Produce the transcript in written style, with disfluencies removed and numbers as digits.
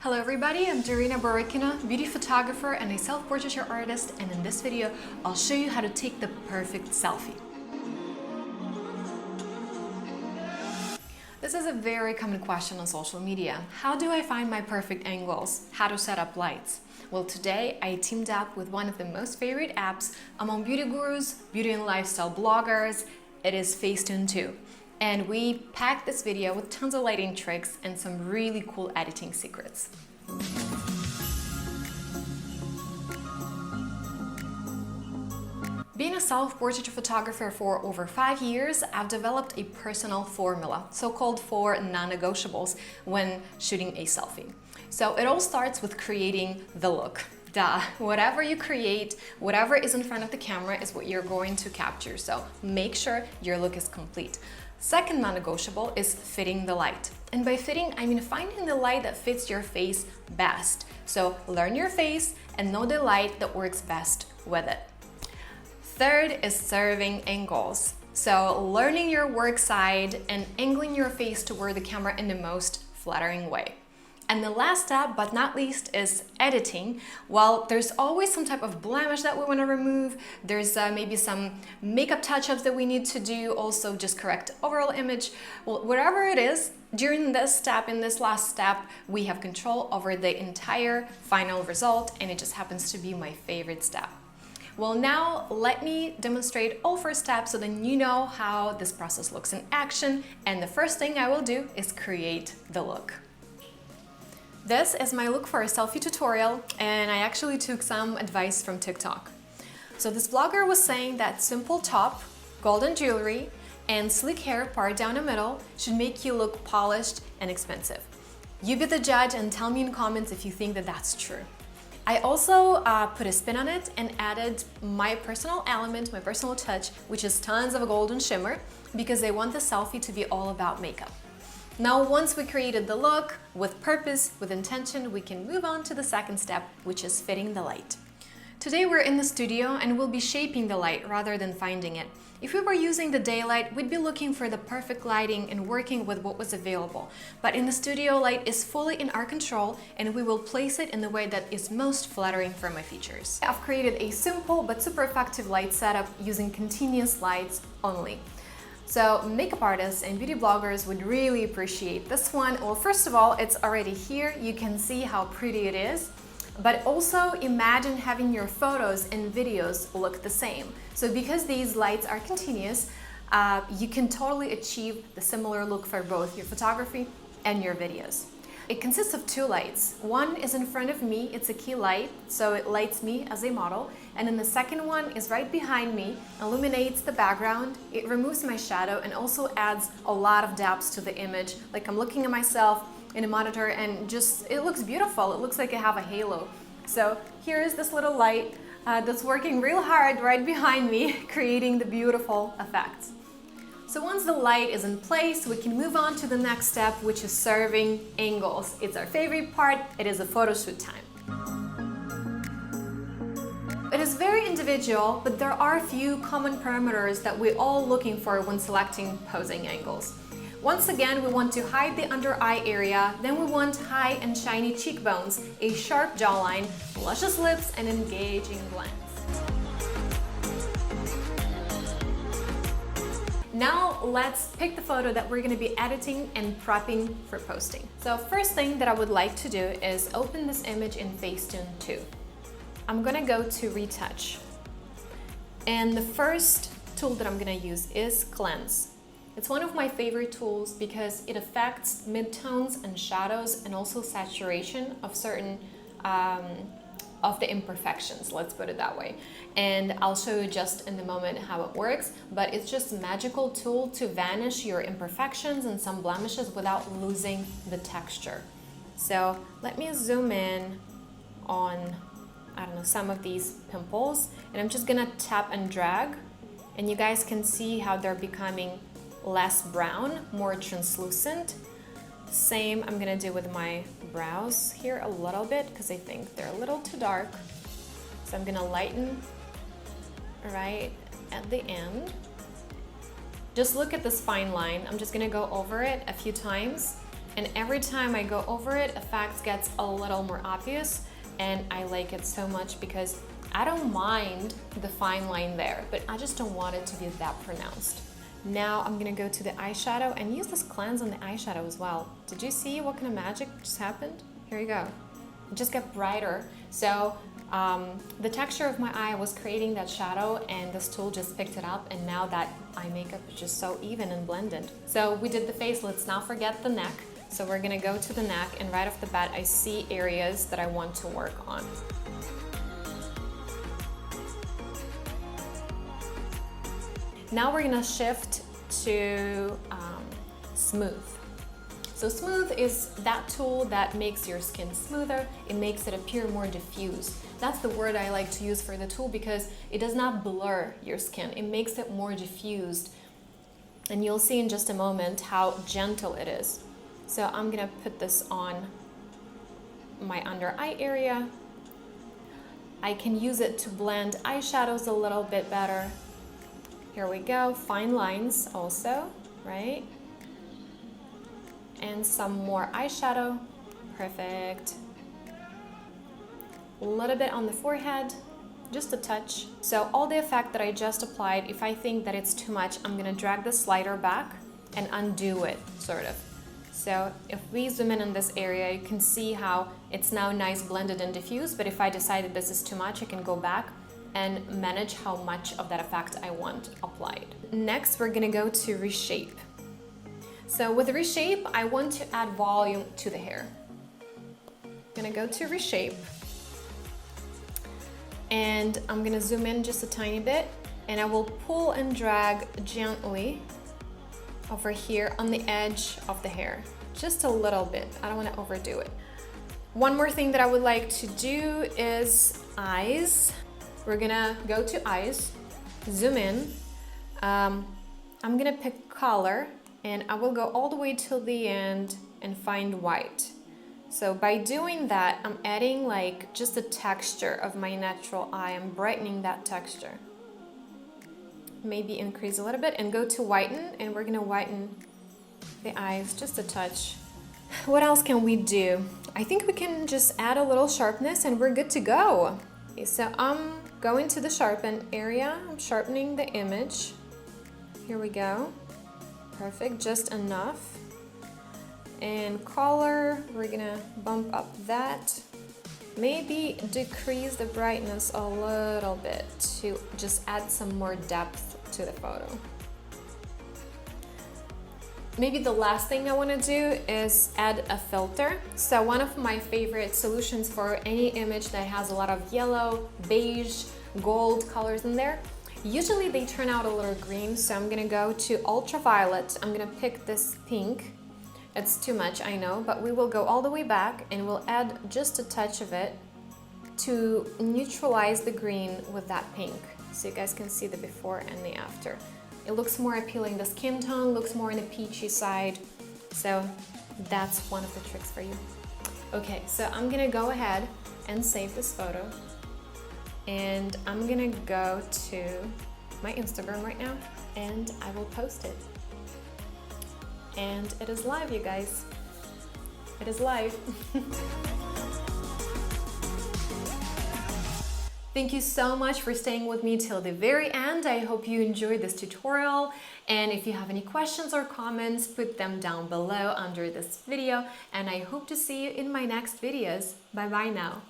Hello everybody, I'm Daryna Barykina, beauty photographer and a self-portraiture artist, and in this video I'll show you how to take the perfect selfie. This is a very common question on social media. How do I find my perfect angles? How to set up lights? Well, today I teamed up with one of the most favorite apps among beauty gurus, beauty and lifestyle bloggers. It is Facetune 2. And we packed this video with tons of lighting tricks and some really cool editing secrets. Being a self-portrait photographer for over 5 years, I've developed a personal formula, so-called 4 non-negotiables when shooting a selfie. So it all starts with creating the look. Duh. Whatever you create, whatever is in front of the camera is what you're going to capture. So make sure your look is complete. Second non-negotiable is fitting the light. And by fitting, I mean finding the light that fits your face best. So learn your face and know the light that works best with it. Third is serving angles. So learning your work side and angling your face toward the camera in the most flattering way. And the last step, but not least, is editing. Well, there's always some type of blemish that we want to remove. There's maybe some makeup touch-ups that we need to do, also just correct overall image. Well, whatever it is, during this step, in this last step, we have control over the entire final result, and it just happens to be my favorite step. Well, now let me demonstrate all 4 steps so then you know how this process looks in action. And the first thing I will do is create the look. This is my look for a selfie tutorial, and I actually took some advice from TikTok. So this blogger was saying that simple top, golden jewelry, and sleek hair part down the middle should make you look polished and expensive. You be the judge and tell me in comments if you think that that's true. I also put a spin on it and added my personal element, my personal touch, which is tons of golden shimmer, because I want the selfie to be all about makeup. Now, once we created the look with purpose, with intention, we can move on to the second step, which is fitting the light. Today we're in the studio and we'll be shaping the light rather than finding it. If we were using the daylight, we'd be looking for the perfect lighting and working with what was available. But in the studio, light is fully in our control and we will place it in the way that is most flattering for my features. I've created a simple but super effective light setup using continuous lights only. So makeup artists and beauty bloggers would really appreciate this one. Well, first of all, it's already here. You can see how pretty it is. But also imagine having your photos and videos look the same. So because these lights are continuous, you can totally achieve the similar look for both your photography and your videos. It consists of 2 lights. One is in front of me, it's a key light, so it lights me as a model. And then the second one is right behind me, illuminates the background, it removes my shadow and also adds a lot of depth to the image. Like I'm looking at myself in a monitor and just, it looks beautiful. It looks like I have a halo. So here is this little light that's working real hard right behind me, creating the beautiful effects. So once the light is in place, we can move on to the next step, which is serving angles. It's our favorite part. It is a photo shoot time. It is very individual, but there are a few common parameters that we're all looking for when selecting posing angles. Once again, we want to hide the under eye area, then we want high and shiny cheekbones, a sharp jawline, luscious lips, and engaging glance. Now let's pick the photo that we're going to be editing and prepping for posting. So first thing that I would like to do is open this image in Facetune 2. I'm going to go to retouch. And the first tool that I'm going to use is cleanse. It's one of my favorite tools because it affects midtones and shadows and also saturation of certain of the imperfections, let's put it that way. And I'll show you just in a moment how it works, but it's just a magical tool to vanish your imperfections and some blemishes without losing the texture. So let me zoom in on, I don't know, some of these pimples, and I'm just gonna tap and drag, and you guys can see how they're becoming less brown, more translucent. Same I'm gonna do with my brows here a little bit because I think they're a little too dark. So I'm gonna lighten right at the end. Just look at this fine line. I'm just gonna go over it a few times And every time I go over it, effect gets a little more obvious, and I like it so much because I don't mind the fine line there, but I just don't want it to be that pronounced. Now I'm gonna go to the eyeshadow and use this cleanse on the eyeshadow as well. Did you see what kind of magic just happened? Here you go. It just got brighter. So the texture of my eye was creating that shadow, and this tool just picked it up, and now that eye makeup is just so even and blended. So we did the face, let's not forget the neck. So we're gonna go to the neck, and right off the bat I see areas that I want to work on. Now we're gonna shift to smooth. So smooth is that tool that makes your skin smoother. It makes it appear more diffused. That's the word I like to use for the tool because it does not blur your skin. It makes it more diffused. And you'll see in just a moment how gentle it is. So I'm gonna put this on my under eye area. I can use it to blend eyeshadows a little bit better. Here we go, fine lines also, right? And some more eyeshadow, perfect. A little bit on the forehead, just a touch. So all the effect that I just applied, if I think that it's too much, I'm gonna drag the slider back and undo it, sort of. So if we zoom in this area, you can see how it's now nice blended and diffused, but if I decide that this is too much, I can go back and manage how much of that effect I want applied. Next, we're gonna go to Reshape. So with Reshape, I want to add volume to the hair. I'm gonna go to Reshape, and I'm gonna zoom in just a tiny bit, and I will pull and drag gently over here on the edge of the hair, just a little bit. I don't want to overdo it. One more thing that I would like to do is eyes. We're gonna go to eyes, zoom in. I'm gonna pick color, and I will go all the way till the end and find white. So by doing that, I'm adding like just the texture of my natural eye. I'm brightening that texture. Maybe increase a little bit and go to whiten, and we're gonna whiten the eyes just a touch. What else can we do? I think we can just add a little sharpness and we're good to go. Okay, so I'm going to the sharpen area. I'm sharpening the image. Here we go. Perfect, just enough. And color, we're gonna bump up that. Maybe decrease the brightness a little bit to just add some more depth to the photo. Maybe the last thing I want to do is add a filter. So one of my favorite solutions for any image that has a lot of yellow, beige, gold colors in there, usually they turn out a little green, so I'm gonna go to ultraviolet. I'm gonna pick this pink. It's too much, I know, but we will go all the way back and we'll add just a touch of it to neutralize the green with that pink. So you guys can see the before and the after. It looks more appealing. The skin tone looks more on the peachy side. So that's one of the tricks for you. Okay, so I'm gonna go ahead and save this photo. And I'm gonna go to my Instagram right now and I will post it. And it is live, you guys. It is live. Thank you so much for staying with me till the very end. I hope you enjoyed this tutorial. And if you have any questions or comments, put them down below under this video. And I hope to see you in my next videos. Bye bye now.